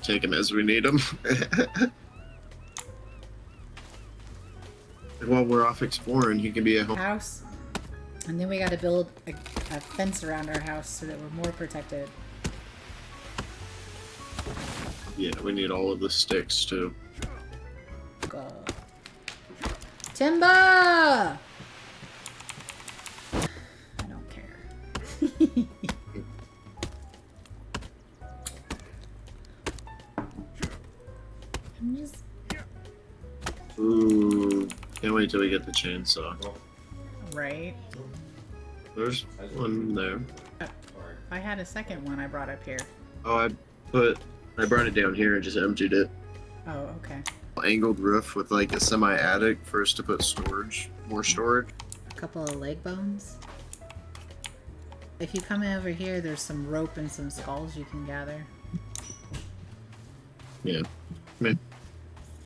Take him as we need him. And while we're off exploring, he can be at home. House. And then we got to build a fence around our house so that we're more protected. Yeah, we need all of the sticks too. Go. Timber! I don't care. I'm just... Ooh, can't wait till we get the chainsaw. Right. There's one there. I had a second one I brought up here. Oh, I brought it down here and just emptied it. Oh, okay. Angled roof with like a semi-attic for us to put storage, more storage. A couple of leg bones. If you come over here, there's some rope and some skulls you can gather. Yeah. I mean,